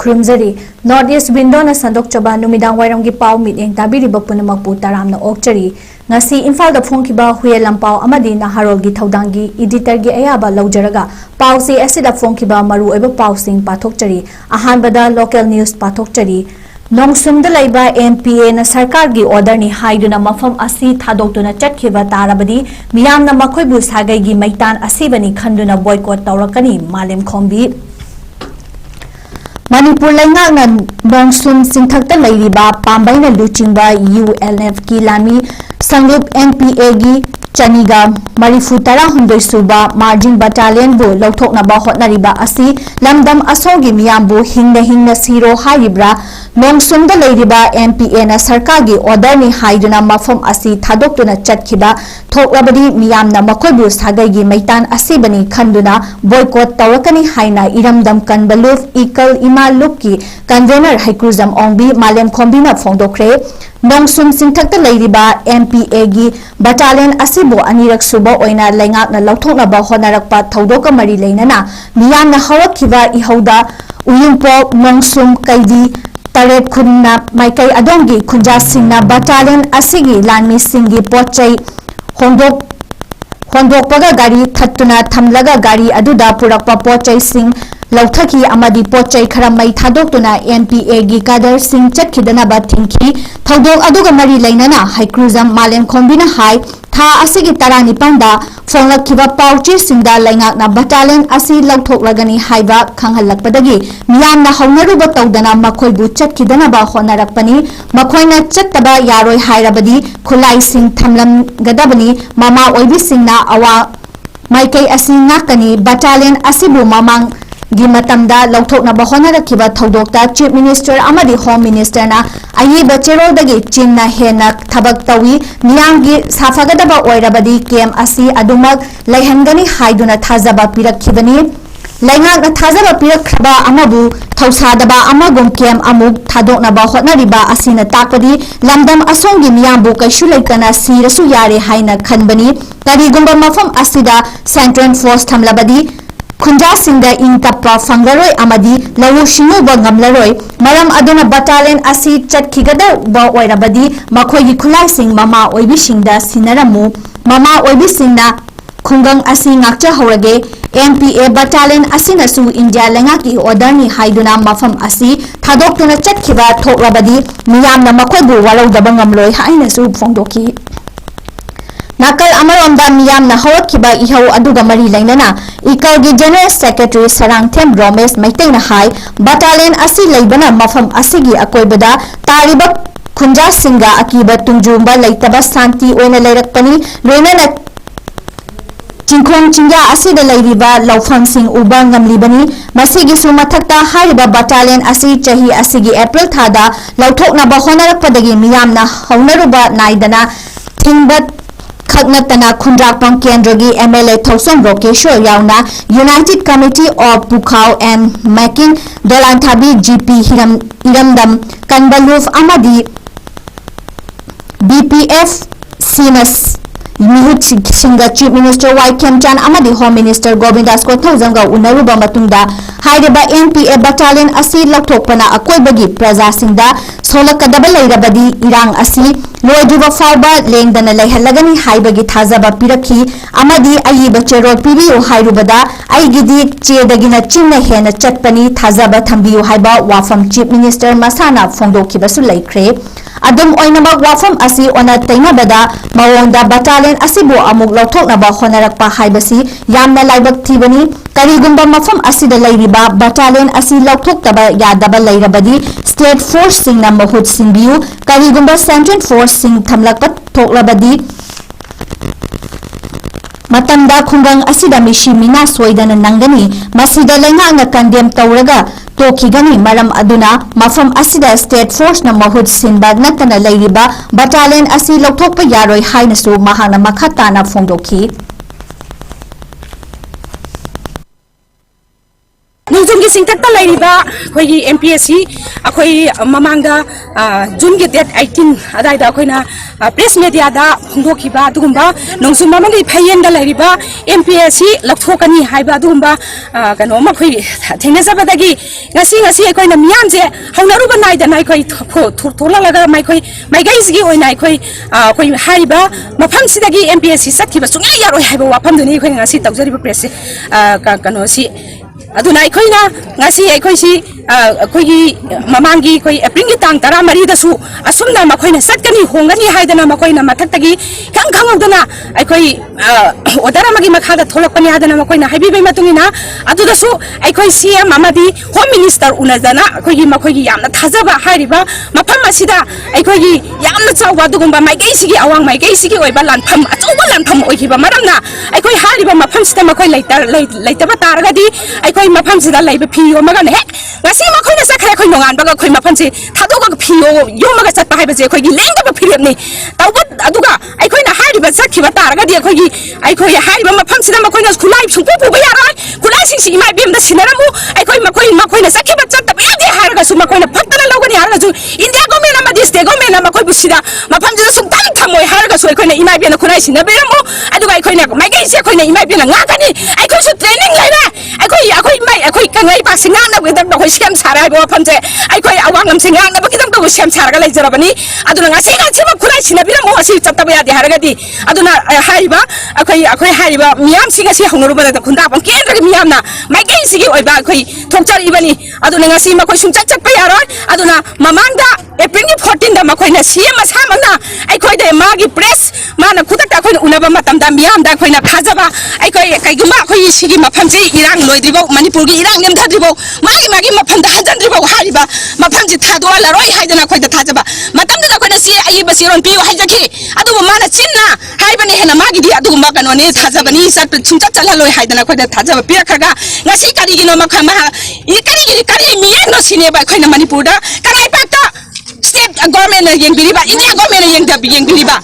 ꯈꯨꯔꯨꯝꯖꯔꯤ north east ꯋꯤꯟꯗꯣꯅ ꯁꯟꯗꯣꯛꯆꯕ ꯅꯨꯃꯤꯗꯥꯡ ꯋꯥꯏꯔꯝꯒꯤ ꯄꯥꯎ ꯃꯤꯠꯌꯦꯡ ꯇꯥꯕꯤꯔꯤꯕ ꯄꯨꯝꯅꯃꯛꯄꯨ ꯇꯔꯥꯝꯅ ꯑꯣꯛꯆꯔꯤ ꯉꯁꯤ ꯏꯝꯐꯥꯜꯗ ꯐꯣꯡꯈꯤꯕ ꯍꯨꯌꯦꯜ ꯂꯝꯄꯥꯎ ꯑꯃꯗꯤ ꯅꯍꯥꯔꯣꯜꯒꯤ ꯊꯧꯗꯥꯡꯒꯤ ꯏꯗꯤꯇꯔꯒꯤ ꯑꯌꯥꯕ ꯂꯧꯖꯔꯒ ꯄꯥꯎꯆꯦ ꯑꯁꯤꯗ ꯐꯣꯡꯈꯤꯕ ꯃꯔꯨꯑꯣꯏꯕ ꯄꯥꯎꯁꯤꯡ ꯄꯥꯊꯣꯛꯆꯔꯤ ꯑꯍꯥꯟꯕꯗ ꯂꯣꯀꯦꯜ ꯅ꯭ꯌꯨꯁ ꯄꯥꯊꯣꯛꯆꯔꯤ ꯅꯣꯡꯁꯨꯝꯗ ꯂꯩꯕ NPAꯅ ꯁꯔꯀꯥꯔꯒꯤ ꯑꯣꯔꯗꯔꯅꯤ ꯍꯥꯏꯗꯨꯅ ꯃꯐꯝ ꯑꯁꯤ ꯊꯥꯗꯣꯛꯇꯨꯅ ꯆꯠꯈꯤꯕ ꯇꯥꯔꯕꯗꯤ ꯃꯤꯌꯥꯝꯅ ꯃꯈꯣꯏꯕꯨ ꯁꯥꯒꯩꯒꯤ ꯃꯩꯇꯥꯟ ꯑꯁꯤꯕꯅꯤ ꯈꯟꯗꯨꯅ ꯕꯣꯏꯀꯣꯠ ꯇꯧꯔꯛꯀꯅꯤ ꯃꯥꯂꯦꯝ ꯈꯣꯝꯕꯤ manipur leingakna nongsum singthakta leiriba pambaina luchingba ULF ki lami sanglup NPA gi chaniga marifu tara hundoi suba margin battalion bu lauthoknaba hotnariba asi lamdam asogi miyambu hingna siro haibra nongsumda leiriba NPA na sarkar gi order ni haiduna mafam asi thadoktuna chatkhiba thoklabadi miyamna makoibu sagai gi maitan asibani khanduna boycott tawrakani haina iramdam kanbaluf 𝐿𝐸 ꯂꯨꯞꯀꯤ convener ꯍꯩꯀ꯭ꯔꯨꯖꯝ ꯃꯥꯂꯦꯝ ꯈꯣꯝꯕꯤꯅ ꯐꯣꯡꯗꯣꯛꯈ꯭ꯔꯦ ꯅꯣꯡꯁꯨꯝ ꯆꯤꯡꯊꯛꯇ ꯂꯩꯔꯤꯕ NPA ꯒꯤ battalion ꯑꯁꯤꯕꯨ ꯑꯅꯤꯔꯛ ꯁꯨꯕ ꯑꯣꯏꯅ ꯂꯩꯉꯥꯛꯅ ꯂꯧꯊꯣꯛꯅꯕ ꯍꯣꯠꯅꯔꯛꯄ ꯊꯧꯗꯣꯛꯀ ꯃꯔꯤ ꯂꯩꯅꯅ ꯃꯤꯌꯥꯝꯅ ꯍꯧꯔꯛꯈꯤꯕ ꯏꯍꯧꯗ ꯎꯌꯨꯡꯄꯣꯛ ꯅꯣꯡꯁꯨꯝ ꯀꯩꯗꯤ ꯇꯔꯦꯠ ꯈꯨꯟꯅ ꯃꯥꯏꯀꯩ ꯑꯗꯣꯝꯒꯤ ꯈꯨꯟꯖꯥꯁꯤꯡꯅ ꯕꯠꯇꯥꯂꯤꯌꯟ ꯑꯁꯤꯒꯤ ꯂꯥꯟꯃꯤꯁꯤꯡꯒꯤ ꯄꯣꯠꯆꯩ ꯍꯣꯡꯗꯣꯛꯄꯒ ꯒꯥꯔꯤ ꯊꯠꯇꯨꯅ ꯊꯝꯂꯒ ꯒꯥꯔꯤ ꯑꯗꯨꯗ ꯄꯨꯔꯛꯄ ꯄꯣꯠꯆꯩꯁꯤꯡ ꯂꯧꯊꯈꯤ ꯑꯃꯗꯤ ꯄꯣꯠꯆꯩ ꯈꯔ ꯃꯩ ꯊꯥꯗꯣꯛꯇꯨꯅ NPA ꯒꯤ ꯀꯥꯗꯔꯁꯤꯡ ꯆꯠꯈꯤꯗꯅꯕ ꯊꯤꯡꯈꯤ ꯊꯧꯗꯣꯛ ꯑꯗꯨꯒ ꯃꯔꯤ ꯂꯩꯅꯅ ꯍꯩꯀ꯭ꯔꯨꯖꯝ ꯃꯥꯂꯦꯝ ꯈꯣꯝꯕꯤꯅ ꯍꯥꯏ ꯊꯥ ꯑꯁꯤꯒꯤ 19ꯗ ꯐꯣꯡꯂꯛꯈꯤꯕ ꯄꯥꯎꯆꯦꯁꯤꯡꯗ ꯂꯩꯉꯥꯛꯅ ꯕꯠꯇꯥꯂꯤꯌꯟ ꯑꯁꯤ ꯂꯧꯊꯣꯛꯂꯒꯅꯤ ꯍꯥꯏꯕ ꯈꯪꯍꯜꯂꯛꯄꯗꯒꯤ ꯃꯤꯌꯥꯝꯅ ꯍꯧꯅꯔꯨꯕ ꯇꯧꯗꯅ ꯃꯈꯣꯏꯕꯨ ꯆꯠꯈꯤꯗꯅꯕ ꯍꯣꯠꯅꯔꯛꯄꯅꯤ ꯃꯈꯣꯏꯅ ꯆꯠꯇꯕ ꯌꯥꯔꯣꯏ ꯍꯥꯏꯔꯕꯗꯤ ꯈꯨꯠꯂꯥꯏꯁꯤꯡ ꯊꯝꯂꯝꯒꯗꯕꯅꯤ ꯃꯃꯥ ꯑꯣꯏꯕꯤꯁꯤꯡꯅ ꯑꯋꯥ ꯃꯥꯏꯀꯩ ꯑꯁꯤ ꯉꯥꯛꯀꯅꯤ ꯕꯠꯇꯥꯂꯤꯌꯟ ꯑꯁꯤꯕꯨ ꯃꯃꯥꯡ ꯒꯤ ꯃꯇꯝꯗ ꯂꯧꯊꯣꯛꯅꯕ ꯍꯣꯠꯅꯔꯛꯈꯤꯕ ꯊꯧꯗꯣꯛꯇ ꯆꯤꯐ ꯃꯤꯅꯤꯁꯇꯔ ꯑꯃꯗꯤ ꯍꯣꯝ ꯃꯤꯅꯤꯁꯇꯔꯅ ꯑꯏꯕ ꯆꯦꯔꯣꯜꯗꯒꯤ ꯆꯤꯟꯅ ꯍꯦꯟꯅ ꯊꯕꯛ ꯇꯧꯏ ꯃꯤꯌꯥꯝꯒꯤ ꯁꯥꯐꯒꯗꯕ ꯑꯣꯏꯔꯕꯗꯤ ꯀꯦꯝ ꯑꯁꯤ ꯑꯗꯨꯃꯛ ꯂꯩꯍꯟꯒꯅꯤ ꯍꯥꯏꯗꯨꯅ ꯊꯥꯖꯕ ꯄꯤꯔꯛꯈꯤꯕꯅꯤ ꯂꯩꯉꯥꯛꯅ ꯊꯥꯖꯕ ꯄꯤꯔꯛꯈ꯭ꯔꯕ ꯑꯃꯕꯨ ꯊꯧꯁꯥꯗꯕ ꯑꯃꯒꯨꯝ ꯀꯦꯝ ꯑꯃꯨꯛ ꯊꯥꯗꯣꯛꯅꯕ ꯍꯣꯠꯅꯔꯤꯕ ꯑꯁꯤꯅ ꯇꯥꯛꯄꯗꯤ ꯂꯝꯗꯝ ꯑꯁꯣꯝꯒꯤ ꯃꯤꯌꯥꯝꯕꯨ ꯀꯩꯁꯨ ꯂꯩꯇꯅ ꯁꯤꯔꯁꯨ ꯌꯥꯔꯦ ꯍꯥꯏꯅ ꯈꯟꯕꯅꯤ ꯀꯔꯤꯒꯨꯝꯕ ꯃꯐꯝ ꯑꯁꯤꯗ ꯁꯦꯟꯇ꯭ꯔꯦꯜ ꯐꯣꯔꯁ ꯊꯝꯂꯕꯗꯤ ꯈꯨꯟꯖꯥꯁꯤꯡꯗ ꯏꯪꯇꯞꯄ ꯐꯪꯂꯔꯣꯏ ꯑꯃꯗꯤ ꯂꯧꯎ ꯁꯤꯡꯎꯕ ꯉꯝꯂꯔꯣꯏ ꯃꯔꯝ ꯑꯗꯨꯅ ꯕꯠꯇꯥꯂꯤꯌꯟ ꯑꯁꯤ ꯆꯠꯈꯤꯒꯗꯕ ꯑꯣꯏꯔꯕꯗꯤ ꯃꯈꯣꯏꯒꯤ ꯈꯨꯠꯂꯥꯏꯁꯤꯡ ꯃꯃꯥ ꯑꯣꯏꯕꯤꯁꯤꯡꯗ ꯁꯤꯟꯅꯔꯝꯃꯨ ꯃꯃꯥ ꯑꯣꯏꯕꯤꯁꯤꯡꯅ ꯈꯨꯡꯒꯪ ꯑꯁꯤ ꯉꯥꯛꯆꯍꯧꯔꯒꯦ NPA ꯕꯠꯇꯥꯂꯤꯌꯟ ꯑꯁꯤꯅꯁꯨ ꯏꯟꯗꯤꯌꯥ ꯂꯩꯉꯥꯛꯀꯤ ꯑꯣꯔꯗꯔꯅꯤ ꯍꯥꯏꯗꯨꯅ ꯃꯐꯝ ꯑꯁꯤ ꯊꯥꯗꯣꯛꯇꯨꯅ ꯆꯠꯈꯤꯕ ꯊꯣꯛꯂꯕꯗꯤ ꯃꯤꯌꯥꯝꯅ ꯃꯈꯣꯏꯕꯨ ꯋꯥꯔꯧꯗꯕ ꯉꯝꯂꯣꯏ ꯍꯥꯏꯅꯁꯨ ꯐꯣꯡꯗꯣꯛꯈꯤ ꯅꯥꯀꯜ ꯑꯃꯔꯣꯝꯗ ꯃꯤꯌꯥꯝꯅ ꯍꯧꯔꯛꯈꯤꯕ ꯏꯍꯧ ꯑꯗꯨꯒ ꯃꯔꯤ ꯂꯩꯅꯅ ꯏꯀꯜꯒꯤ ꯖꯦꯅꯔꯦꯜ ꯁꯦꯀ꯭ꯔꯦꯇꯔꯤ ꯁꯔꯥꯡꯊꯦꯝ ꯔꯣꯃꯦꯁ ꯃꯩꯇꯩꯅ ꯍꯥꯏ ꯕꯠꯇꯥꯂꯤꯌꯟ ꯑꯁꯤ ꯂꯩꯕꯅ ꯃꯐꯝ ꯑꯁꯤꯒꯤ ꯑꯀꯣꯏꯕꯗ ꯇꯥꯔꯤꯕ ꯈꯨꯟꯖꯥꯁꯤꯡꯒ ꯑꯀꯤꯕ ꯇꯨꯡꯖꯨꯡꯕ ꯂꯩꯇꯕ ꯁꯥꯟꯇꯤ ꯑꯣꯏꯅ ꯂꯩꯔꯛꯄꯅꯤ ꯂꯣꯏꯅꯅ ꯆꯤꯡꯈꯣꯡ ꯆꯤꯡꯌꯥ ꯑꯁꯤꯗ ꯂꯩꯔꯤꯕ ꯂꯧꯐꯝꯁꯤꯡ ꯎꯕ ꯉꯝꯂꯤꯕꯅꯤ ꯃꯁꯤꯒꯤꯁꯨ ꯃꯊꯛꯇ ꯍꯥꯏꯔꯤꯕ ꯕꯠꯇꯥꯂꯤꯌꯟ ꯑꯁꯤ ꯆꯍꯤ ꯑꯁꯤꯒꯤ ꯑꯦꯄ꯭ꯔꯤꯜ ꯊꯥꯗ ꯂꯧꯊꯣꯛꯅꯕ ꯍꯣꯠꯅꯔꯛꯄꯗꯒꯤ ꯃꯤꯌꯥꯝꯅ ꯍꯧꯅꯔꯨꯕ ꯅꯥꯏꯗꯅ ꯊꯤꯡꯕ ꯈꯛꯅꯠꯇꯅ ꯈꯨꯟꯗ꯭ꯔꯥꯛꯄꯝ ꯀꯦꯟꯗ꯭ꯔꯒꯤ MLA ꯊꯧꯁꯣꯝ ꯔꯣꯀꯦꯁꯣꯔ ꯌꯥꯎꯅ united committee of Pukhao and ꯃꯦꯀꯤꯡ ꯗꯣꯂꯥꯟꯊꯥꯕꯤ GP ꯏꯔꯝꯗꯝ ꯀꯟꯕꯂꯨꯐ ꯑꯃꯗꯤ BPF ꯁꯤꯅ ꯃꯤꯍꯨꯠꯁꯤꯡꯒ ꯆꯤꯐ ꯃꯤꯅꯤꯁꯇꯔ ꯋꯥꯏ ꯈꯦꯝꯆꯥꯟ ꯑꯃꯗꯤ ꯍꯣꯝ ꯃꯤꯅꯤꯁꯇꯔ ꯒꯣꯕꯤꯟꯗꯥꯁ ꯀꯣꯊꯧꯖꯝꯒ ꯎꯅꯔꯨꯕ ꯃꯇꯨꯡꯗ ꯍꯥꯏꯔꯤꯕ NPA ꯕꯠꯇꯥꯂꯤꯌꯟ ꯑꯁꯤ ꯂꯧꯊꯣꯛꯄꯅ ꯑꯀꯣꯏꯕꯒꯤ ꯄ꯭ꯔꯖꯥꯁꯤꯡꯗ ꯁꯣꯛꯂꯛꯀꯗꯕ ꯂꯩꯔꯕꯗꯤ ꯏꯔꯥꯡ ꯑꯁꯤ ꯂꯣꯏꯗ꯭ꯔꯤꯕ ꯐꯥꯎꯕ ꯂꯦꯡꯗꯅ ꯂꯩꯍꯜꯂꯒꯅꯤ ꯍꯥꯏꯕꯒꯤ ꯊꯥꯖꯕ ꯄꯤꯔꯛꯈꯤ ꯑꯃꯗꯤ ꯑꯏꯕ ꯆꯦꯔꯣꯜ ꯄꯤꯕꯤꯌꯨ ꯍꯥꯏꯔꯨꯕꯗ ꯑꯩꯒꯤꯗꯤ ꯆꯦꯗꯒꯤꯅ ꯆꯤꯟꯅ ꯍꯦꯟꯅ ꯆꯠꯄꯅꯤ ꯊꯥꯖꯕ ꯊꯝꯕꯤꯌꯨ ꯍꯥꯏꯕ ꯋꯥꯐꯝ ꯆꯤꯐ ꯃꯤꯅꯤꯁꯇꯔ ꯃꯁꯥꯅ ꯐꯣꯡꯗꯣꯛꯈꯤꯕꯁꯨ ꯂꯩꯈ꯭ꯔꯦ ꯑꯗꯨꯝ ꯑꯣꯏꯅꯃꯛ ꯋꯥꯐꯝ ꯑꯁꯤ ꯑꯣꯟꯅ ꯇꯩꯅꯕꯗ ꯃꯑꯣꯡꯗ ꯕꯠꯇꯥꯂꯤꯌꯟ ꯑꯁꯤꯕꯨ ꯑꯃꯨꯛ ꯂꯧꯊꯣꯛꯅꯕ ꯍꯣꯠꯅꯔꯛꯄ ꯍꯥꯏꯕꯁꯤ ꯌꯥꯝꯅ ꯂꯥꯏꯕꯛ ꯊꯤꯕꯅꯤ ꯀꯔꯤꯒꯨꯝꯕ ꯃꯐꯝ ꯑꯁꯤꯗ ꯂꯩꯔꯤꯕ ꯕꯠꯇꯥꯂꯤꯌꯟ ꯑꯁꯤ ꯂꯧꯊꯣꯛꯇꯕ ꯌꯥꯗꯕ ꯂꯩꯔꯕꯗꯤ ꯁ꯭ꯇꯦꯠ ꯐꯣꯔꯁꯁꯤꯡꯅ ꯃꯍꯨꯠ ꯁꯤꯟꯕꯤꯌꯨ ꯀꯔꯤꯒꯨꯝꯕ ꯁꯦꯟꯇ꯭ꯔꯦꯜ ꯐꯣꯔꯁꯁꯤꯡ ꯊꯝꯂꯛꯄ ꯊꯣꯛꯂꯕꯗꯤ ꯃꯇꯝꯗ ꯈꯨꯡꯒꯪ ꯑꯁꯤꯗ ꯃꯤꯁꯤ ꯃꯤꯅꯥ ꯁꯣꯏꯗꯅ ꯅꯪꯒꯅꯤ ꯃꯁꯤꯗ ꯂꯩꯉꯥꯛꯅ ꯀꯟꯗꯦꯝ ꯇꯧꯔꯒ ꯇꯣꯛꯈꯤꯒꯅꯤ ꯃꯔꯝ ꯑꯗꯨꯅ ꯃꯐꯝ ꯑꯁꯤꯗ ꯁ꯭ꯇꯦꯠ ꯐꯣꯔꯁꯅ ꯃꯍꯨꯠ ꯁꯤꯟꯕ ꯅꯠꯇꯅ ꯂꯩꯔꯤꯕ ꯕꯠꯇꯥꯂꯤꯌꯟ ꯑꯁꯤ ꯂꯧꯊꯣꯛꯄ ꯌꯥꯔꯣꯏ ꯍꯥꯏꯅꯁꯨ ꯃꯍꯥꯛꯅ ꯃꯈꯥ ꯇꯥꯅ ꯐꯣꯡꯗꯣꯛꯈꯤ ꯅꯣꯡꯖꯨꯝꯒꯤ सिंथक लेरिबा अखोई MPSC अखोई ममांगदा जून के डेट 18 अदाइदा अखोइना प्रेस मीडिया दा फोंदोखिबा दुगुंबा नोंसु ममांगि फैयेन दा लेरिबा MPSC लखथोकनी हाइबा दुगुंबा कनो मखोई थेंगनाजबदगी ngasi ngasi अखोइना मियामजे हौनारुबा नाइदना अखोई थोलालगा माइखोई माइगाइसगी ओइना अखोई अखोई हाइबा मफमसिदगी MPSC सखिबा सुंगा यारोय हाइबा वाफमदुनि अखोइ ngasi तौजरिबा प्रेस कनो सी अदुना अखोइना ngasi अखोइसी अखोइगी ममांगी अखोइ एप्रिल की तांग 13 दसु असुमना मखोइना सटकनी होंगनी हाइदना मखोइना मथक्तगी खंगदना अखोइ ऑर्डर अमगी मखादा थोलकपनि हादना मखोइना हाइबिबे मतुंगिना अदुदसु अखोइ CM अमदी होम मिनिस्टर उनदना अखोइगी मखोइगी यामना थाजबा हाइरिबा मफम असिदा अखोइगी यामना चावबा दुगुंबा माइगैसिगी अवांग माइगैसिगी ओइबा लानफम अचौबा लानफम ओइखिबा मरमना अखोइ हाइरिबा मफम सिदा मखोइ लैतबा तारगदी अखोइ मफम सिदा लैबा फियो मगन हे ngasi makhoi sakha khoi nongan baga khoi mafam se thadoga phiyo yomaga chatpa haiba je khoi gi lengba phirem ni tawba aduga ai khoi na hari ba sakhiba taraga di khoi gi ai khoi hari ba mafam sida makhoi na khulai sungpu pu ba yara khulai sing si mai bem da sinaramu ai khoi makhoi na sakhiba chatta ba de haraga su makhoi na phattana logani haraga su india government ama state government ama khoi busida mafam sida sung tam thamoi haraga su ai khoi na imai bem na khulai sinaberamu aduga ai khoi na mai gai se khoi na imai bem na ngakani ai khoi su training laina ai khoi mai ai khoi kangai pa singa na wedam khoi scam सारा है फमसे अखोई अवांगम से गांगनब किदम तो same सारगा लेजरबनी अदुना ngasi ngasi ma khulai sinabira mo asi chaptaba yadi haragadi aduna haiba अखोई haiba मियाम सिंगा से हंगरुबा दा खुंदा पम केंद्र मियामना माइगै सिगी ओइबा अखोई थोकचरिबनी अदुना ngasi ma khoi sungchak chakpa yaroi aduna mamangda April 14 da makhoi CM asamana अखोई दे मागी प्रेस माना खुदक अखोई उनबा मतम दा मियाम दा अखोई ना खाजबा अखोई कइगुमा अखोई सिगी मफमसे इरांग लोइद्रिबो मणिपुर की इरांग नेमथाद्रिबो मागी मफम दा हजनद्रिबो हारिबा मफमसे थादोलारोय हाइदना अखोई दा थाजबा मतम दा अखोई सी आई बसिरोन पियो हाइजखि अदुबो माना चिन्ना हाइबने हेना मागी दी अदुगुमा कनोने थाजबनी सत सुंचा चलालोय हाइदना अखोई दा थाजबा पिरखगा ngasi karigiनो मखमा करी मियानो सिनेबा अखोई ना मणिपुर दा कनाइ पाक्ता state government na yengbiriba India government na yengbiriba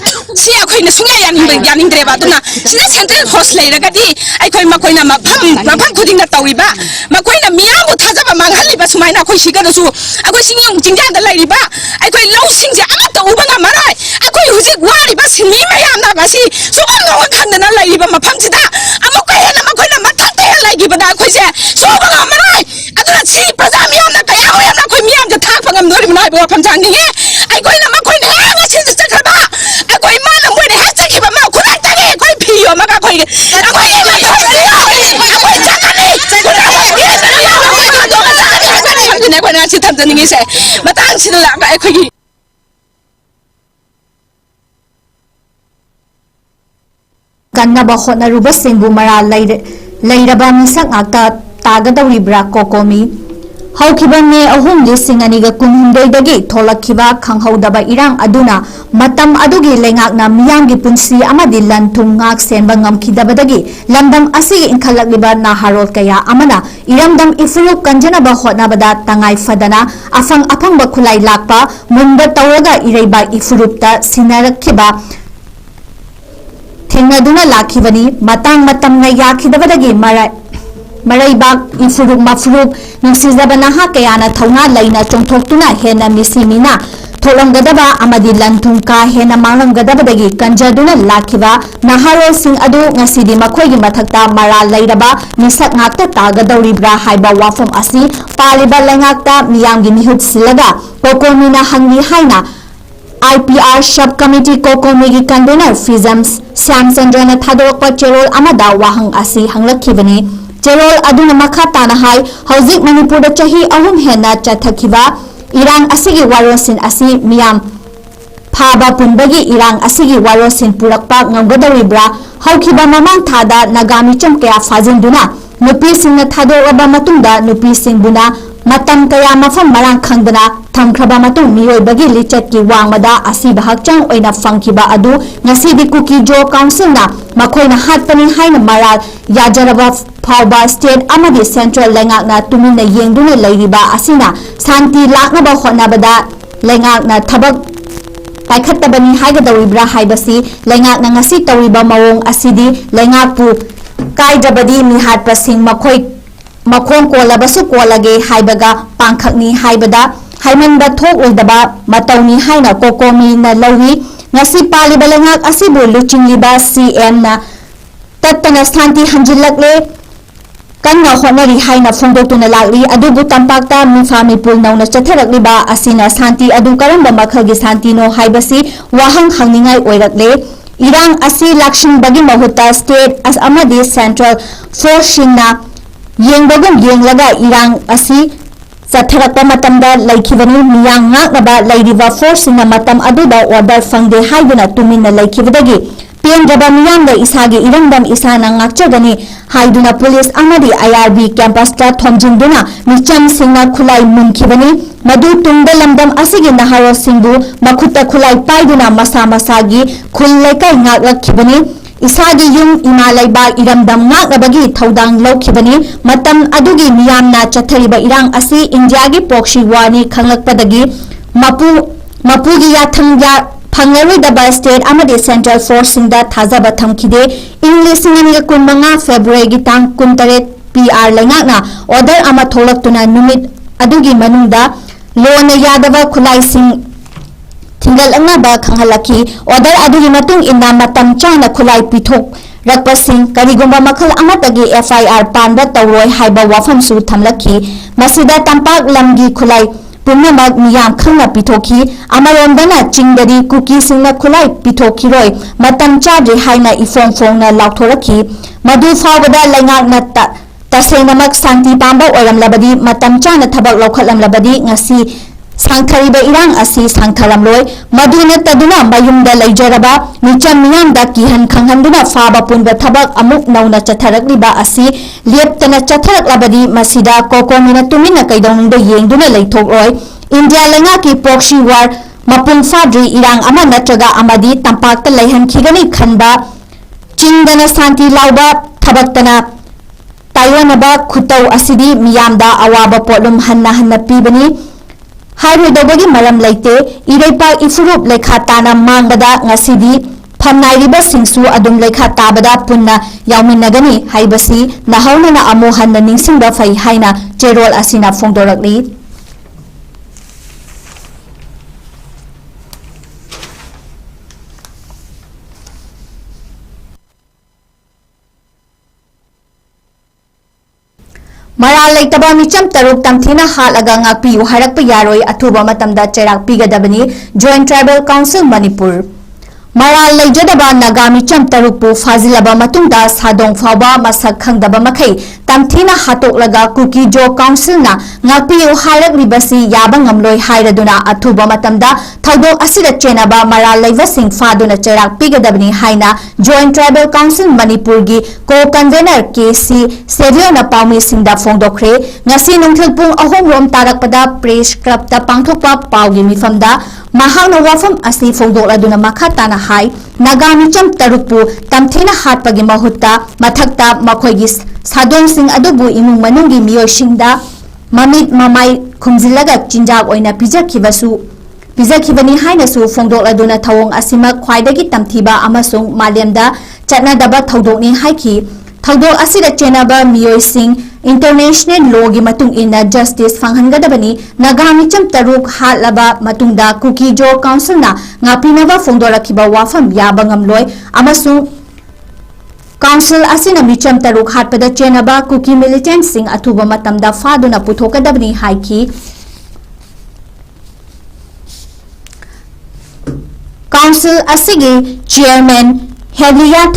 si akhoi na sunga yaning dreba tuna sida central force leiraga di akhoi makoi na mafam khuding na tawiba makoi na miyam uthajaba manghaliba sumaina akhoi siga da su akhoi singyong jingjan da leiriba akhoi law singje amata uba na marai akhoi hujik wariba sinmi mayam na basi subam no khanda na leiriba mafam sida amokai na makoi na mathate laigiba da akhoi se subam na marai aduna si praja miyam na kaya hoya na akhoi miyam ja thak pangam nori manai ba pham chang ni ai koi na ma koi na ma sin sa khaba ai koi ma na moi na ha cha ki ba ma khulai ta ge koi phiyo ma ka koi ai koi ma ta koi cha ka ni ne koi na si tham jani ngi se ma tang si la ai koi kannaba hotnaruba singbu mara leiraba misak ngakta tagadawribra kokomi haukiba me ahum lising aniga kunhundai tholakhiba khanghaudaba irang aduna matam adugi lengakna miyamgi punsi amadi lanthung ngak senba ngamkhidabadagi lamdam asigi inkhalakliba naharol kaya amana iramdam ifuruk kanjanaba hotnabada tangai fadana afangba khulai lakpa munba tawraga ireiba ifurupta sinarakhiba थेंगदुना लाखिबनी Matang मतंगना याखिदबदगी मराइबाग इफुरुक मफुरुक नुसिजबना हा कयाना थौना लैना चोंथोक्तुना हेना मिसिमिना थोलंगदबा अमदि लंथुंग का हेना मांगंगदबदगी कंजदुना लाखिबा नहारो सिंह अदु ngasiदी मखोइगी मथक्ता मरा लैरबा मिसक ngakta तागदौरिब्रा हाइबा वाफम असि पालिबा लैंगाक्ता मियांगी मिहुत सिलगा कोकोमिना हंगी हाइना IPR subcommittee kokomi convener Fizams Samsandra thadokpa cherol amada wahang asi hanglakibani cherol aduna makhata na hai hauzik manipur da chahi ahum hena chathakiba irang asigi warosin asi miyam phaba punbagi irang asigi warosin purakpa ngamgadawibra haukiba mamang thada nagami chamkaya fajinduna nupi singna thadoraba matungda nupi singbuna matam kaya mafam marang khangdana thamkraba matung miyoibagi lichat ki wangmada asiba hakchang oina fangkiba adu ngasidi 𝐋𝐢𝐯𝐞 council na makoina hatpani haina maral yajaraba phawba state amadi central lengakna tumina yengduna leiriba asina santi laknaba hotnabada lengakna thabak paikhattabani haigadawibra haibasi lengakna ngasi tawiba mawong asidi lengakpu kaidabadi mihat prasing makoi मखों कोलबसु कोलगे हाइबगा पांखकनी हाइबदा हाइमनबा थोकओइदबा मतौनी हाइना कोकोमी न लौवी ngasi paliba lengak asibu luchingliba CM na tattana shanti hanjilakle kanna honari haina phongdoktuna lakli adubu tampakta mifamipul nauna chatharakliba asina shanti adu karamba makhalgi shanti no haibasi wahang hangningai oirakle irang asi lakshin bagi mahutta state as amadi central force singna yengbagum yenglaga irang asi Satharakpa matamda laikhibani miyang ngaknaba lairiba forcing na matam aduda order fangde haiduna tumina laikhibadagi pendraba miyangda isagi irangdam isana ngakchagani haiduna police amadi IRB campus ta thomjinduna micham singna khulai munkhibani madu tungda lamdam asigi naharo singbu makhutta khulai paiduna masa masagi khullaikai ngaklakhibani Isagi yung imalaiba iramdam ngaknabagi thaudang lawkhibani matam adugi miyamna chathariba irang asi India gi pokshi wani khanglakpadagi mapugi yathangya phangaruidaba state amadi central force singda thajaba thamkhide English singani kunmanga February gi tang 28 PR lengakna order ama tholaktuna numit adugi manungda lona yadaba khulai sing Tingal angaba khanghalaki order adugi matung inna matam chana khulai pithok rakpasing karigumba makhal amatagi FIR panba tawroi haiba wafam su thamlaki masida tampak lamgi khulai pumnamak miyam khangna pithoki amarondana chingdari kuki singna khulai pithoki roi matam chadri haina ifong fongna lauthoraki madu fawada laingak na tasenamak santi pamba oram labadi matam chana thabak lokhalam labadi ngasi Sangkhariba irang asi sangtharamloi maduna taduna mayumda leijaraba micham miyamda kihan khanghanduna faba punba thabak amuk nauna chatharakliba asi leptana chatharaklabadi masida kokomina tumina kaidongda yengduna leithokroi India lenga ki proxy war mapung fadri irang ama natraga amadi tampakta leihan khigani khanba chingdana santi lauba thabaktana taiwanaba khutau asidi miyamda awaba polum hanna pibani Hairudabagi maram laite iraipa ifurup lekha tana mangbada ngasidi phamnairiba singsu adum lekha tabada punna yauminnagani haibasi nahauna amu hanna ningsingba fai haina cherol asina phongdorakli Maral leitaba micham taruk tamthina halaga ngakpiu harakpa yaroi athuba matamda cherak pigadabani Joint Tribal Council Manipur Maral leijadaba naga micham tarukpu fazilaba matungda sadong fawba masak khangdaba makhai tamthina hatoklaga 𝐶𝐞𝐬 Council na ngakpiu harak ribasi yaba ngamloi hairaduna athuba matamda thaudok asida chenaba maral leivasing faduna cherak pigadabani haina Joint Tribal Council Manipur gi co-convener KC Seriona Paumi singda phongdokhre ngasi nungthilpung ahom rom tarakpada press club ta pangthokpa pawgi mifamda mahangna wafam asi phongdokladuna makhatana hai nagami cham tarukpu tamthina hatpagi mahutta mathakta makhoigi sadong sing adubu imung manungi miyoshingda mamit mamai khumjilaga chinjak oina pijakhibani haina su phongdokladuna thawong asima khwaidagi tamthiba amasung malemda chatnadaba thaudokni haiki thaudok asida chenaba miyoising international law gi matung ina justice fanghangadabani nagami cham taruk halaba matungda 𝐶𝐞𝐬 Council na ngapinaba phongdorakhiba wafam yaba ngamloi amasung Council asina micham taruk hatpada chenaba 𝐶𝐞 militant sing athuba matamda faduna puthokadabani haiki Council asigi chairman Hebliya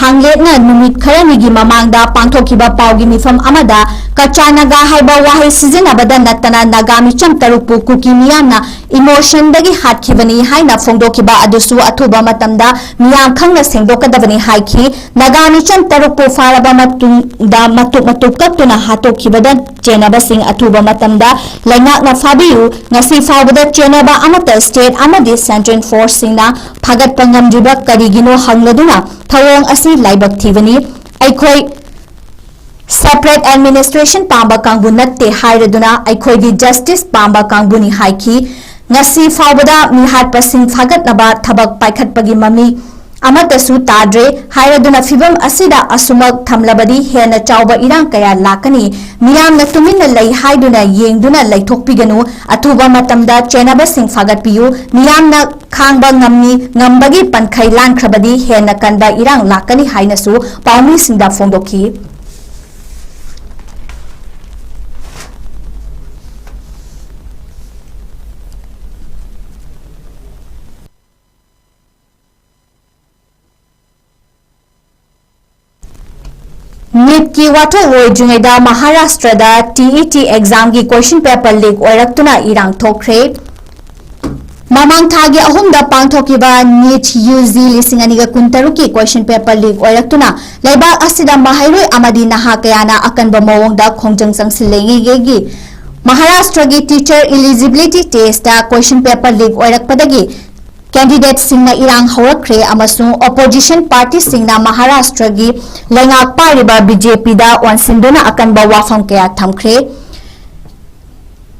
Thangletna numit kharanigi mamangda pangthokhiba pawgi mifam amada kachanaga haiba wahai sizinabada natana nagami cham tarukpu 𝐶𝐞 miyamna emotion dagi hatkhibani haina phongdokhiba adusu athuba matamda miyam khangna sengdokadabani haiki nagami cham tarukpu faraba matungda matuk kaktuna hatokhibada chenaba sing athuba matamda laingakna fabiu ngasi fawbada chenaba amata state amadi central force singna phagatpa ngamjiba karigino hangladuna thawong asi laibak thibani aikhoi separate administration pamba kangbu natte hairaduna aikhoi justice pamba kangbuni haiki ngasi fawbada mihat pasing phagatnaba thabak paikhatpagi mami अमतसु ताद्रे हायरदुना फिबम असिदा असुमक थमलबदी हेना चाउबा इरांग कया लाकनी मियामना तुमिन्ना लई हाइदुना येंगदुना लैथोकपिगनु अथुबा मतमदा चेनाबसिंग फागतपियु मियामना खांगबा ngамनी ngамबगी पनखै लानख्रबदी हेना कनबा इरांग लाकनी हाइनसु पाउमिसिंगदा फोंदोखी NEET की वाथो लोइद्रिङैदा महाराष्ट्रदा TET exam की question paper leak ओइरक्तुना इरांग थोख्रे ममांग थागी अहुमदा पांथोकिबा नीट UG 2023 की क्वेश्चन पेपर लीक ओइरक्तुना लेबाक असिदा महैरोय अमदी नहा कयाना अकनबा मवोंगदा खोंजंग संगसिलेंगेगी महाराष्ट्र की टीचर एलिजिबिलिटी टेस्ट दा क्वेश्चन पेपर लीक ओइरक्पदगी कैंडिडेट सिंगना इरांग हौरख्रे अमसुंग ऑपोजिशन पार्टी सिंगना महाराष्ट्र की लेंगाक पारिबा बीजेपी दा ओनसिंदुना अकनबा वाफम कया थमख्रे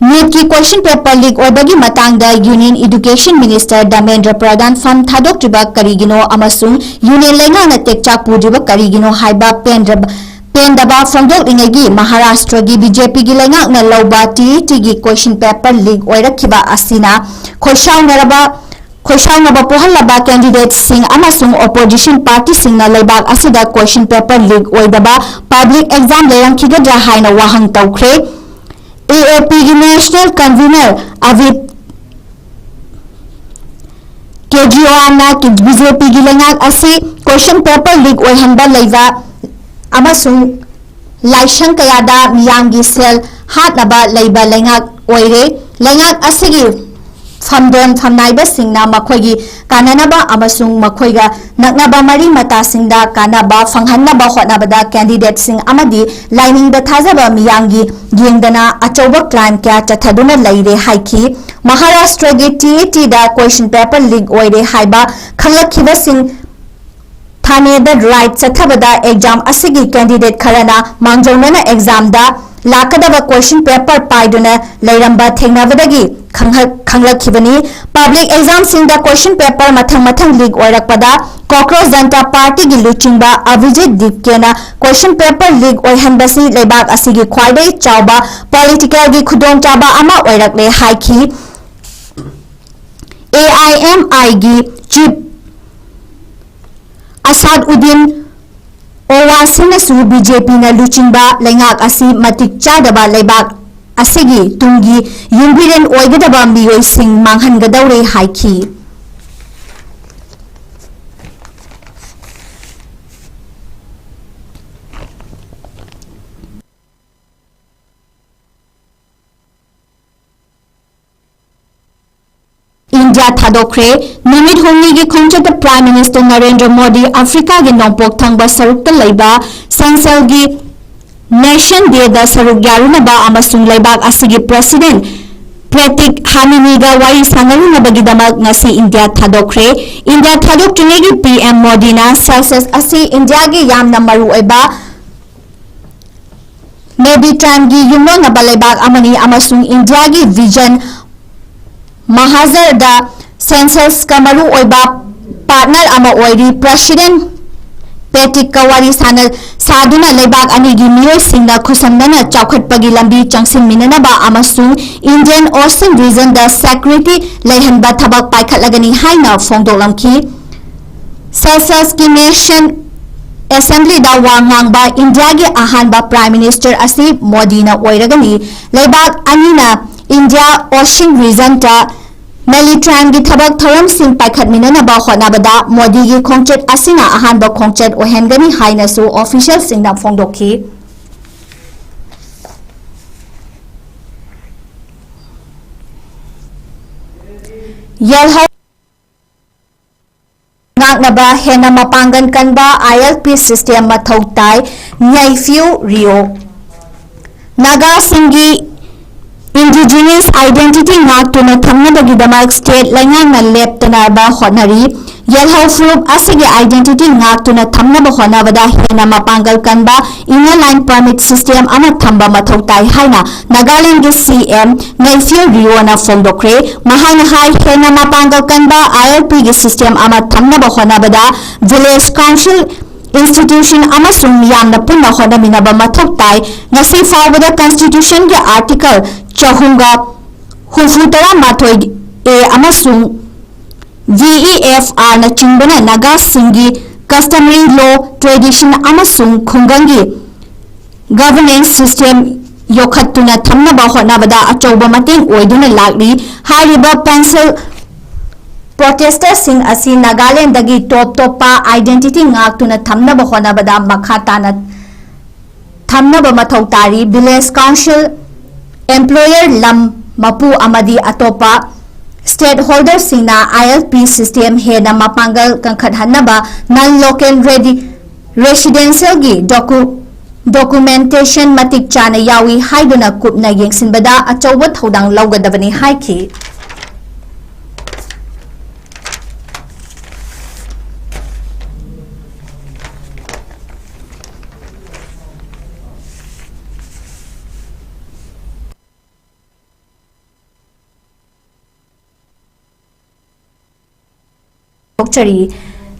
नीट की क्वेश्चन पेपर लीक ओइबगी मतांगदा union education minister Dharmendra Pradhan फम थादोक्ट्रिबा करिगिनो अमसुंग यूनियन लेंगाना टेकचाक पुजिबा करिगिनो हाइबा पेंदबा फोंदोक्लिंगेगी महाराष्ट्र की बीजेपी की लेंगाकना लौबा TET की क्वेश्चन पेपर लीक ओइरखिबा असिना खोशाउनबा पोहलबा कैंडिडेट सिंह अमसुंग ऑपोजिशन पार्टी सिंगना लेबाक असिदा क्वेश्चन पेपर लीक ओइदबा पब्लिक एग्जाम लेरंखिगद्रा हाइना वाहंग तौख्रे AAP की नेशनल कन्वीनर अवित केजरीवाल की बीजेपी की लेंगाक असि क्वेश्चन पेपर लीक ओइहनबा लेवा अमसुंग लाइसंग कयादा मियामगी सेल हातनबा लेबा लेंगाक ओइरे लेंगाक असिगी फमदोन फमनाइबा सिंगना मखोगी काननबा अमसुंग मखोइगा नकनबा मरी मता सिंगदा कानबा फंगहनबा होटनबदा कैंडिडेट सिंग अमदी लाइनिंग द थाजबा मियांगी येंगदना अचौबा क्लाइम क्या चथदुना लैरे हाइकी महाराष्ट्र की TET दा क्वेश्चन पेपर लीक ओइरे हाइबा खलखिबा सिंग थाने द राइट चथबदा एग्जाम असिगी कैंडिडेट खरना मांगजौनना एग्जाम दा लाकदबा क्वेश्चन पेपर पाइदुना लैरंबा थेंगनबदगी खंगलखिबनी पब्लिक एग्जाम सिंगदा क्वेश्चन पेपर मथंग लीक ओइरकपदा कॉकरोच जनता पार्टी की लुचिंगबा अभिजीत दीपकेना क्वेश्चन पेपर लीक ओइहनबसी लेबाक असिगी ख्वाइदै चावबा पॉलिटिकल की खुदोंचाबा अमा ओइरकले हाइखी AIMI की चीफ असादुद्दीन ओवासिनसु बीजेपी ना लुचिंबा लेंगाक असि मतिक चादबा लेबाक असिगी तुंगी युंबिरेन ओइगदबा मियोय सिंग मांगहनगदौरे हाइखी इंडिया थादोख्रे निमित हुमनी की खोंचत prime minister Narendra Modi Africa की नोंपोक थंगबा सरुक लेबा संसद की नेशन डे दा सरुक यारुनबा अमसुंग लेबाक असिगी प्रेसिडेंट प्रतीक हामिनीगा वाई सानरुनबगिदमक ngasi इंडिया थादोख्रे इंडिया थादोक्ट्रिनेगी PM मोदी ना सेल्सियस असि इंडिया की यामना मरु ओइबा नेबी टाइम की युमनबा लेबाक अमनी अमसुंग इंडिया की विजन महाजर दा सेंसस का मरु ओइबा पार्टनर अमा ओइरी प्रेसिडेंट पेटिक कवारी सादुना लेबाक अनिगी मियोय सिंगना खुसमना चौखटपगी लंबी चंगसिन मिननबा अमसुंग इंडियन ओशन रीजन दा सेक्रेटरी लेहनबा थबक पाइखटलगनी हाइना फोंदोलमखी सेल्सियस की नेशन असेंबली दा वांगांगबा इंडिया की अहानबा प्राइम मिनिस्टर असि मोदी ना ओइरगनी लेबाक अनिना इंडिया ओशन रीजन ता मिलिट्राम की थबक थरम सिंह पाइखटमिननबा होनाबदा मोदी की खोंचेट असिना अहानबा खोंचेट ओहेनगनी हाइनसु ऑफिशियल सिंगना फोंदोखी नागनबा हेना मपांगन कनबा ILP सिस्टम मथौ ताई न्यायफ्यू रियो नागा सिंगी इंडिजिनियस आइडेंटिटी नागतुना थमनबगिदमक स्टेट लैंगांगना लेप्तनाबा होनरी Yellow Fruit asige identity ngaktuna thamnaba honabada hena mapangal kanba inner line permit system ama thamba mathau tai haina Nagaland gi CM 𝐋𝐢𝐯𝐞 na phongdokre mahana hai hena mapangal kanba ILP gi system ama thamnaba honabada village council institution amasung yamna punna honaminaba mathau tai ngasi fawbada constitution gi article 463 amasung VEFR na chimbana naga singi customary law tradition amasung khungangi governance system yokhatuna thamnaba honabada achauba mateng oiduna lagri hariba pencil protesters sing asi Nagaland dagi top pa identity ngaktuna thamnaba honabada makhatana thamnaba mathau tari village council employer lam mapu amadi atopa stakeholders singna ILP system hena mapangal kankhat hanaba non local residential gi documentation matik chana yawi haiduna kupna yengsinbada achauba thodang laugadabani haiki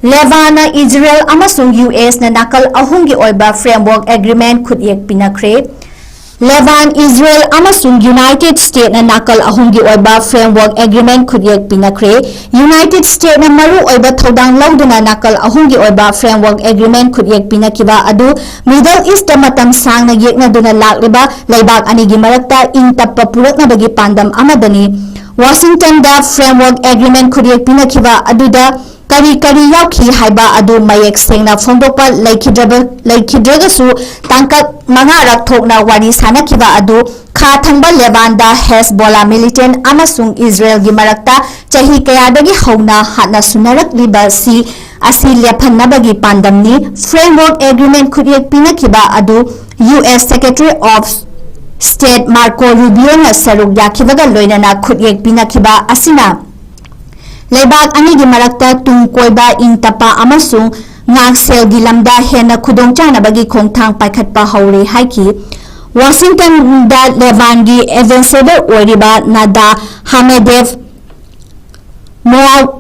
Levana Israel amasung US na nakal ahungi oiba framework agreement khudiyek pinakre Levan Israel amasung United States na nakal ahungi oiba framework agreement khudiyek pinakre United States na maru oiba thodang lauduna nakal ahungi oiba framework agreement khudiyek pinakiba adu Middle East da matam sang na yekna duna lakliba laibak anigi marakta ingtappa purakna bagi pandam amadani Washington da framework agreement khudiyek pinakiba aduda kari yauki haiba adu mayek sengna phongdopa laikhidragasu tangkak mangarak thokna wari sanakiba adu kha thangba Levanda Hezbollah militant amasung Israel gi marakta chahi kayadagi hauna hatna sunarak liba si asi lephanabagi pandamni framework agreement khudiyek pinakiba adu US Secretary of State Marco Rubio na saruk yakibaga loinana khudiyek pinakiba asina Leibak anigi marakta tungkoiba ingtapa amasung ngaksel gi lamda hena khudongchana bagi khongthang paikhatpa hauri haiki Washington da Levan gi ambassador oriba nada Hamedev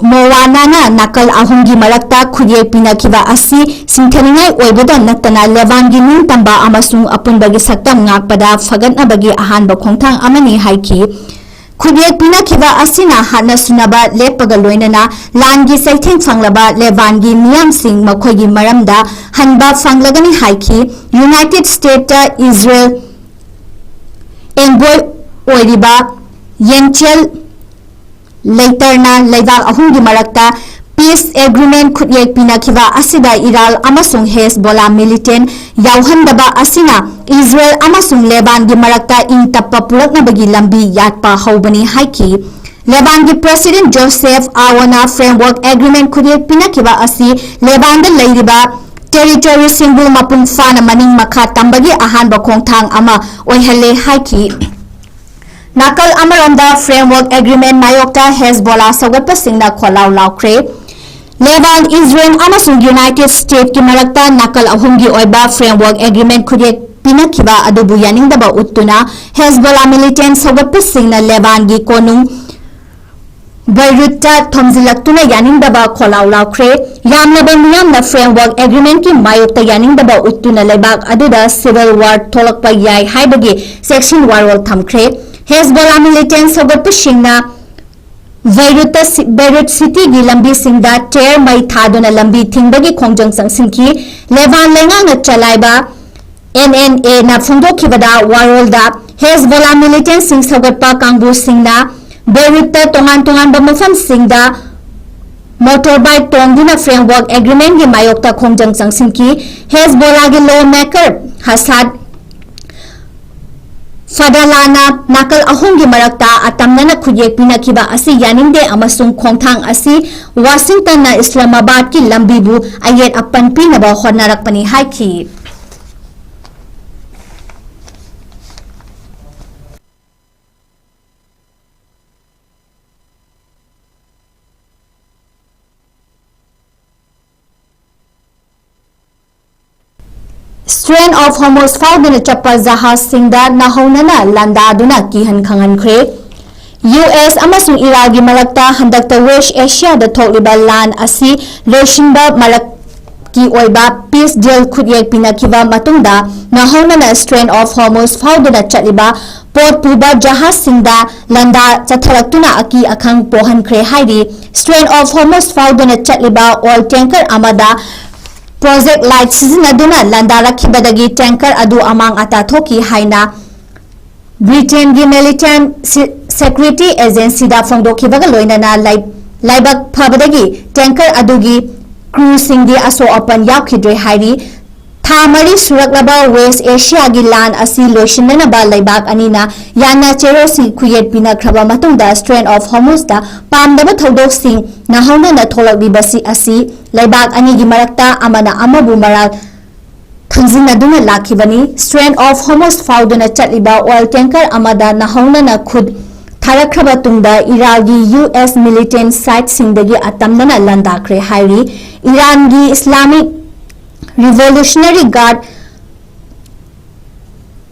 Mowanana nakal ahungi marakta khudiyek pinakiba asi singthaningai oibada natana Levan gi ning tamba amasung apunbagi saktam ngakpada fagatnabagi ahanba khongthang amani haiki khudiyek pinakiba asina hatna sunaba lepaga loinana langi saitheng fanglaba Levangi niyam sing makhoigi maramda hanba fanglagani haiki United States ta Israel envoy oiriba yenchel laterna leibak ahungi marakta peace agreement khudiyek pinakiba asida Iran amasung Hezbollah militant yauhandaba asina Israel amasung Levan gi marakta ingtappa puraknabagi lambi yatpa haubani haiki Levan gi President Joseph Aouna framework agreement khudiyek pinakiba asi Levan da leiriba territory single mapung fana maning makha tambagi ahanba khongthang ama oihale haiki nakal amaronda framework agreement mayokta Hezbollah sagatpa singna kholau laukre Levan Israel amasung United States ki marakta nakal ahungi oiba framework agreement khudiyek pinakiba adubu yaningdaba uttuna Hezbollah militant sagatpa singna Levan gi konung Beirut thomjilaktuna yaningdaba kholau laukre yamnaba miyamna framework agreement ki mayokta yaningdaba uttuna leibak aduda civil war tholakpa yai haibagi section warol thamkre Hezbollah militant sagatpa singna Beirut city gi lambi singda ter mai thaduna lambi thingbagi khongjang sangsinki Levan lenga na chalaiba NNA na phungdokhibada warolda Hezbollah militant sing sagatpa kangbu singna Beirut tongan bamafam singda motorbike tongduna framework agreement gi mayokta khongjang sangsinki Hezbollah gi lawmaker Hasad Fadalana nakal ahungi marakta atamnana khudiyek pinakiba asi yaningde amasung khongthang asi Washington na Islamabad ki lambibu ayet apan pinaba honarakpani haiki Strain of Hormuz fauduna chappa jahazsingda nahaunana landaduna kihan khangankhre. US amasung Iraqi marakta handakta West Asia da thokliba lan asi loishinba marak ki oiba peace deal 𝐿𝐻𝐸𝐯 pinakiba matungda nahaunana Strain of Hormuz fauduna chatliba port puba jahazsingda landa chatharaktuna aki akhang pohankhre hairi. Strain of Hormuz fauduna chatliba oil tanker amada Project Light sizinaduna landarakibadagi tanker adu amang atathoki haina Britain gi Maritime Security Agency da phongdokhibaga loinana laibak phabadagi tanker adugi crew singdi aso open yakhidre hairi. Thamari suraklaba West Asia gi land asi loishinna ba laibak anina yana chero si khuyet pina khraba matungda Strain of Hormuz da pamdaba thodok sing nahauna na tholakbi basi asi laibak ani gi marakta amana amabu marak khangzina duna lakhibani. Strain of Hormuz fauduna chatliba oil tanker amada nahauna na khud tharakraba tungda Iraqi US militant site singdagi atamdana landakhre hairi. Iran gi Islamic Revolutionary Guard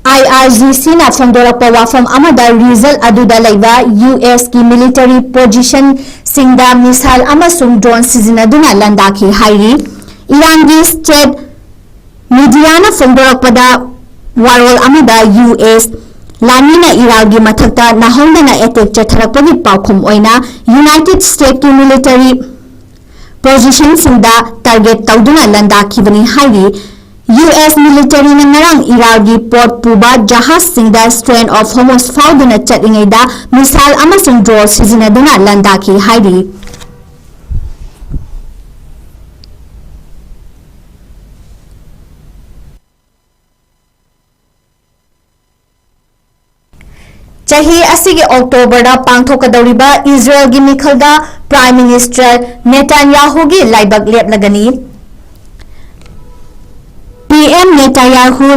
IRGC na phongdorakpa wafam amada result aduda laiba US ki military position singda missile amasung drone sizinaduna landaki hairi. Iran gi state media na phongdorakpada warol amada US Lanina Iraqi mathakta nahaunana attack chatharakpagi paukhum oina United States ki military position singda target tauduna landakibani hairi. US military na ngarang Iraqi port puba jahaz singda Strain of Hormuz fauduna chatingaida missile amasung drone sizinaduna landaki hairi. Chahi asigi October da pangthokadoriba Israel gi mikhalda Prime Minister Netanyahu gi laibak leplagani. PM Netanyahu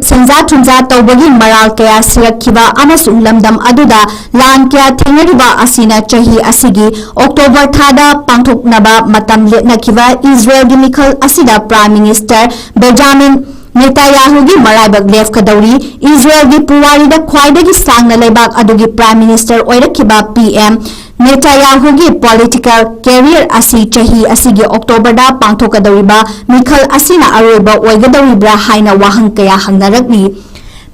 senja thunja tawbagi maral kaya sirakhiba amasung lamdam aduda lan kaya thengariba asina chahi asigi October thada pangthoknaba matam letnakhiba Israel gi mikhal asida Prime Minister Benjamin Netanyahu gi maraibak lef kadauri. Israel gi puwari da khwaidagi sangna laibak adugi Prime Minister oirakhiba PM Netanyahu gi political career asi chahi asigi October da pangthokadoriba mikhal asina aroiba oigadoribra haina wahang kaya hangnarakni.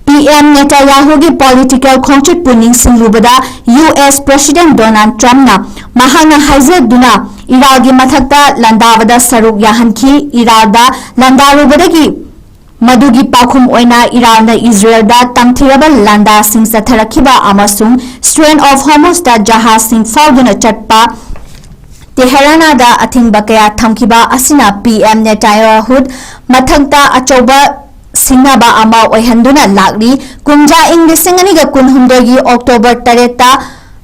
PM Netanyahu gi political khongchut puning singlubada US President Donald Trump na mahana haizaduna Iraq gi mathakta landabada saruk yahanki. Iraq da landarubadagi Madugi pakhum oina Iran da Israel da tamthiraba landa sing satharakhiba amasung Strain of Hormuz da jahaz sing fauduna chatpa Teherana da athingba kaya thamkiba asina PM Netanyahu mathangta achauba singnaba ama oihanduna lakli. Kumja Lisingani ga kunhumdogi October 8 ta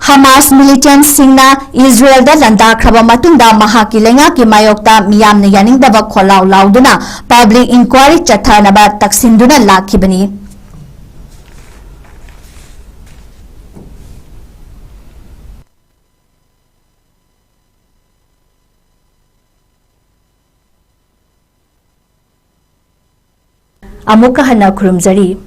Hamas militant singna Israel da landa khraba matungda mahaki lenga ki mayokta miyamna yaningdaba kholau lauduna public inquiry chathanaba taksinduna lakhibani. Amuka hana khurumjari.